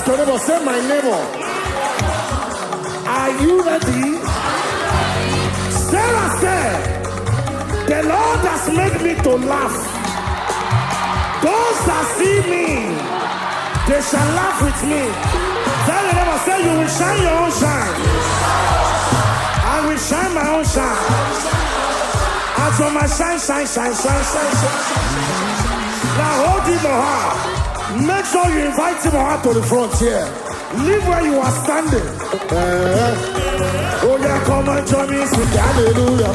to neighbor, say my neighbor. Are you ready? Sarah said, the Lord has made me to laugh. Those that see me, they shall laugh with me. Tell the neighbor, say you will shine your own shine. I will shine my own shine. As for my shine, shine, shine, shine, shine, shine. Now hold him or her. Make sure you invite him or her to the front here. Leave where you are standing. Oh yeah, come and join me, sing hallelujah.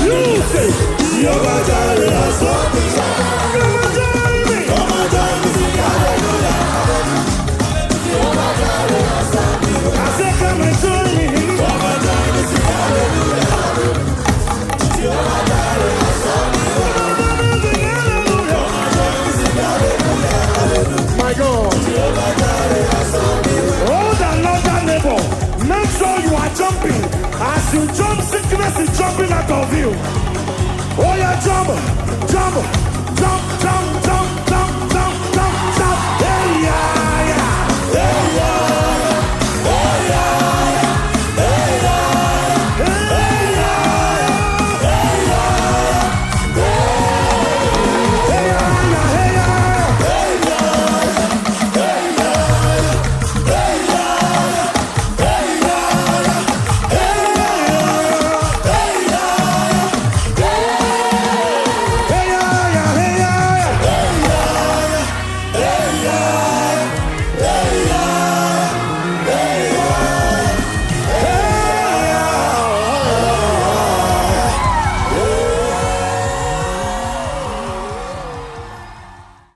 You say, Jehovah Jireh has done me. Come and join me. Come and join me, sing hallelujah. Jehovah Jireh has done me. I said, come and join me. Come and join me, sing hallelujah. Jehovah Jireh has done me. My God. Hold another neighbor. Make sure you are jumping. As you jump, sickness is jumping out of you. Oh yeah, jump, jump.